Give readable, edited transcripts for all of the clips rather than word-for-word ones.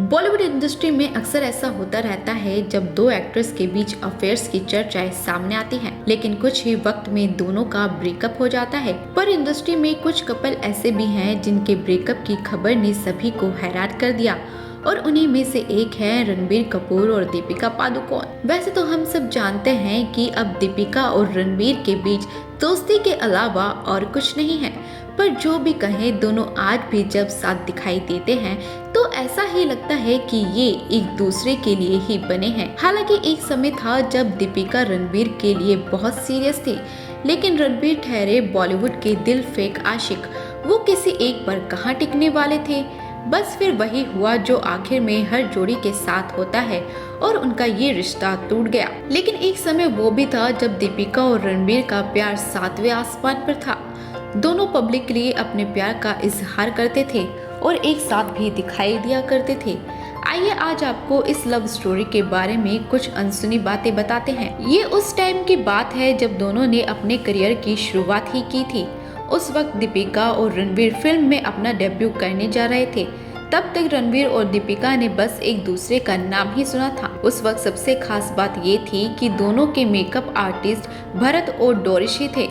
Bollywood industry में अक्सर ऐसा होता रहता है जब दो एक्ट्रेस के बीच अफेयर्स की चर्चाएं सामने आती हैं, लेकिन कुछ ही वक्त में दोनों का ब्रेकअप हो जाता है। पर इंडस्ट्री में कुछ कपल ऐसे भी हैं जिनके ब्रेकअप की खबर ने सभी को हैरान कर दिया और उन्हीं में से एक है रणबीर कपूर और दीपिका पादुकोण। वैसे तो हम सब जानते हैं कि अब दीपिका और रणबीर के बीच दोस्ती के अलावा और कुछ नहीं है, पर जो भी कहें दोनों आज भी जब साथ दिखाई देते हैं तो ऐसा ही लगता है कि ये एक दूसरे के लिए ही बने हैं। हालांकि एक समय था जब दीपिका रणबीर के लिए बहुत सीरियस थी, लेकिन रणबीर ठहरे बॉलीवुड के दिल फेंक आशिक। वो किसी एक पर कहाँ टिकने वाले थे। बस फिर वही हुआ जो आखिर में हर जोड़ी के साथ होता है और उनका ये रिश्ता टूट गया। लेकिन एक समय वो भी था जब दीपिका और रणबीर का प्यार सातवें आसमान पर था। दोनों पब्लिकली अपने प्यार का इजहार करते थे और एक साथ भी दिखाई दिया करते थे। आइए आज आपको इस लव स्टोरी के बारे में कुछ अनसुनी बातें बताते हैं। ये उस टाइम की बात है जब दोनों ने अपने करियर की शुरुआत ही की थी। उस वक्त दीपिका और रणबीर फिल्म में अपना डेब्यू करने जा रहे थे। तब तक रणबीर और दीपिका ने बस एक दूसरे का नाम ही सुना था। उस वक्त सबसे खास बात ये थी कि दोनों के मेकअप आर्टिस्ट भरत और डोरिस ही थे।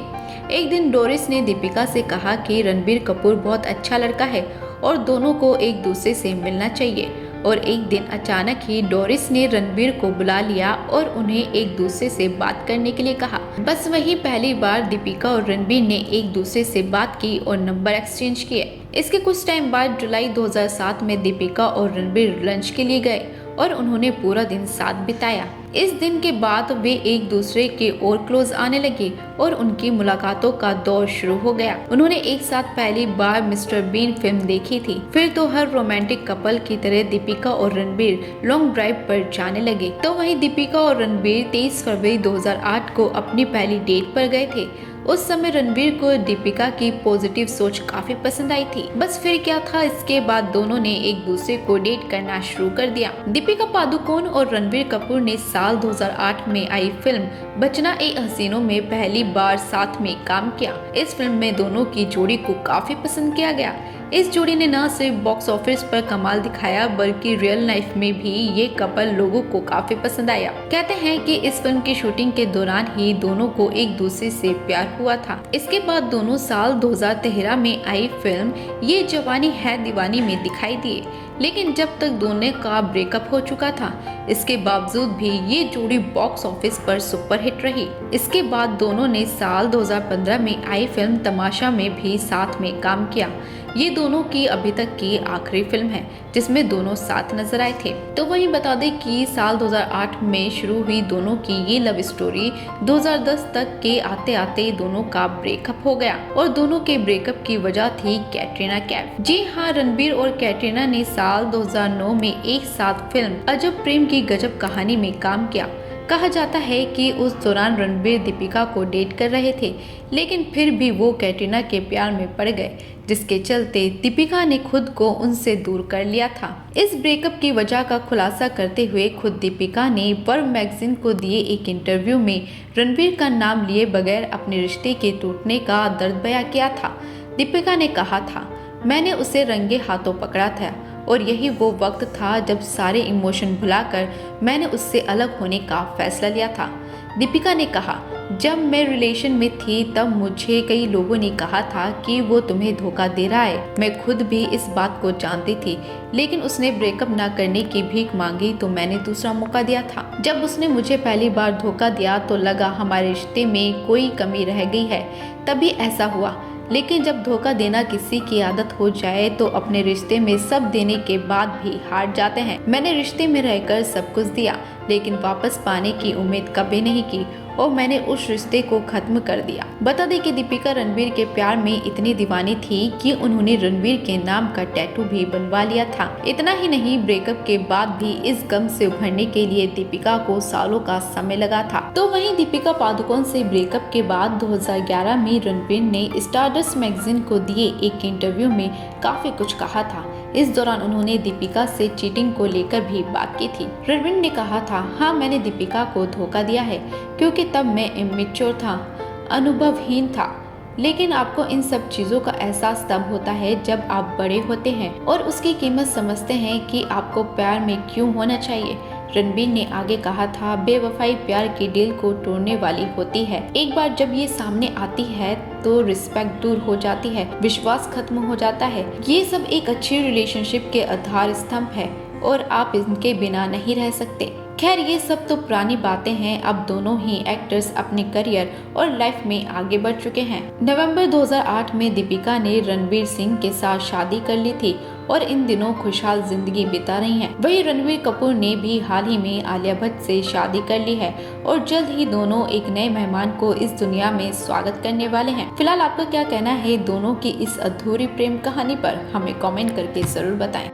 एक दिन डोरिस ने दीपिका से कहा कि रणबीर कपूर बहुत अच्छा लड़का है और दोनों को एक दूसरे से मिलना चाहिए। और एक दिन अचानक ही डोरिस ने रणबीर को बुला लिया और उन्हें एक दूसरे से बात करने के लिए कहा। बस वही पहली बार दीपिका और रणबीर ने एक दूसरे से बात की और नंबर एक्सचेंज किए। इसके कुछ टाइम बाद जुलाई 2007 में दीपिका और रणबीर लंच के लिए गए और उन्होंने पूरा दिन साथ बिताया। इस दिन के बाद वे एक दूसरे के और क्लोज आने लगे और उनकी मुलाकातों का दौर शुरू हो गया। उन्होंने एक साथ पहली बार मिस्टर बीन फिल्म देखी थी। फिर तो हर रोमांटिक कपल की तरह दीपिका और रणबीर लॉन्ग ड्राइव पर जाने लगे। तो वहीं दीपिका और रणबीर 23 फरवरी 2008 को अपनी पहली डेट पर गए थे। उस समय रणबीर को दीपिका की पॉजिटिव सोच काफी पसंद आई थी। बस फिर क्या था, इसके बाद दोनों ने एक दूसरे को डेट करना शुरू कर दिया। दीपिका पादुकोण और रणबीर कपूर ने साल 2008 में आई फिल्म बचना ए हसीनों में पहली बार साथ में काम किया। इस फिल्म में दोनों की जोड़ी को काफी पसंद किया गया। इस जोड़ी ने न सिर्फ बॉक्स ऑफिस पर कमाल दिखाया बल्कि रियल लाइफ में भी ये कपल लोगों को काफी पसंद आया। कहते हैं कि इस फिल्म की शूटिंग के दौरान ही दोनों को एक दूसरे से प्यार हुआ था। इसके बाद दोनों साल 2013 में आई फिल्म ये जवानी है दीवानी में दिखाई दिए, लेकिन जब तक दोनों का ब्रेकअप हो चुका था इसके बावजूद भी ये जोड़ी बॉक्स ऑफिस पर सुपरहिट रही। इसके बाद दोनों ने साल 2015 में आई फिल्म तमाशा में भी साथ में काम किया। ये दोनों की अभी तक की आखिरी फिल्म है जिसमें दोनों साथ नजर आए थे। तो वहीं बता दें कि साल 2008 में शुरू हुई दोनों की ये लव स्टोरी 2010 तक के आते आते दोनों का ब्रेकअप हो गया और दोनों के ब्रेकअप की वजह थी कैटरीना कैफ। जी हाँ, रणबीर और कैटरीना ने साल 2009 में एक साथ फिल्म अजब प्रेम की गजब कहानी में काम किया। कहा जाता है कि उस दौरान रणबीर दीपिका को डेट कर रहे थे, लेकिन फिर भी वो कैटरीना के प्यार में पड़ गए, जिसके चलते दीपिका ने खुद को उनसे दूर कर लिया था। इस ब्रेकअप की वजह का खुलासा करते हुए खुद दीपिका ने वर्व मैगजीन को दिए एक इंटरव्यू में रणबीर का नाम लिए बगैर अपने रिश्ते के टूटने का दर्द बयां किया था। दीपिका ने कहा था, मैंने उसे रंगे हाथों पकड़ा था और यही वो वक्त था जब सारे इमोशन भुलाकर मैंने उससे अलग होने का फैसला लिया था। दीपिका ने कहा, जब मैं रिलेशन में थी तब मुझे कई लोगों ने कहा था कि वो तुम्हें धोखा दे रहा है। मैं खुद भी इस बात को जानती थी, लेकिन उसने ब्रेकअप ना करने की भीख मांगी तो मैंने दूसरा मौका दिया था। जब उसने मुझे पहली बार धोखा दिया तो लगा हमारे रिश्ते में कोई कमी रह गई है, तभी ऐसा हुआ। लेकिन जब धोखा देना किसी की आदत हो जाए तो अपने रिश्ते में सब देने के बाद भी हार जाते हैं। मैंने रिश्ते में रहकर सब कुछ दिया, लेकिन वापस पाने की उम्मीद कभी नहीं की और मैंने उस रिश्ते को खत्म कर दिया। बता दें कि दीपिका रणबीर के प्यार में इतनी दीवानी थी कि उन्होंने रणबीर के नाम का टैटू भी बनवा लिया था। इतना ही नहीं, ब्रेकअप के बाद भी इस गम से उभरने के लिए दीपिका को सालों का समय लगा था। तो वहीं दीपिका पादुकोण से ब्रेकअप के बाद 2011 में रणबीर ने स्टारडस्ट मैगजीन को दिए एक इंटरव्यू में काफी कुछ कहा था। इस दौरान उन्होंने दीपिका से चीटिंग को लेकर भी बात की थी। रणबीर ने कहा था, हाँ मैंने दीपिका को धोखा दिया है क्योंकि तब मैं इमेच्योर था, अनुभवहीन था। लेकिन आपको इन सब चीजों का एहसास तब होता है जब आप बड़े होते हैं और उसकी कीमत समझते हैं कि आपको प्यार में क्यों होना चाहिए। रणबीर ने आगे कहा था, बेवफाई प्यार के दिल को तोड़ने वाली होती है। एक बार जब ये सामने आती है तो रिस्पेक्ट दूर हो जाती है, विश्वास खत्म हो जाता है। ये सब एक अच्छी रिलेशनशिप के आधार स्तंभ है और आप इनके बिना नहीं रह सकते। खैर, ये सब तो पुरानी बातें हैं। अब दोनों ही एक्टर्स अपने करियर और लाइफ में आगे बढ़ चुके हैं। नवंबर 2008 में दीपिका ने रणवीर सिंह के साथ शादी कर ली थी और इन दिनों खुशहाल जिंदगी बिता रही हैं। वहीं रणवीर कपूर ने भी हाल ही में आलिया भट्ट से शादी कर ली है और जल्द ही दोनों एक नए मेहमान को इस दुनिया में स्वागत करने वाले हैं। फिलहाल आपका क्या कहना है दोनों की इस अधूरी प्रेम कहानी पर? हमें कमेंट करके जरूर बताएं।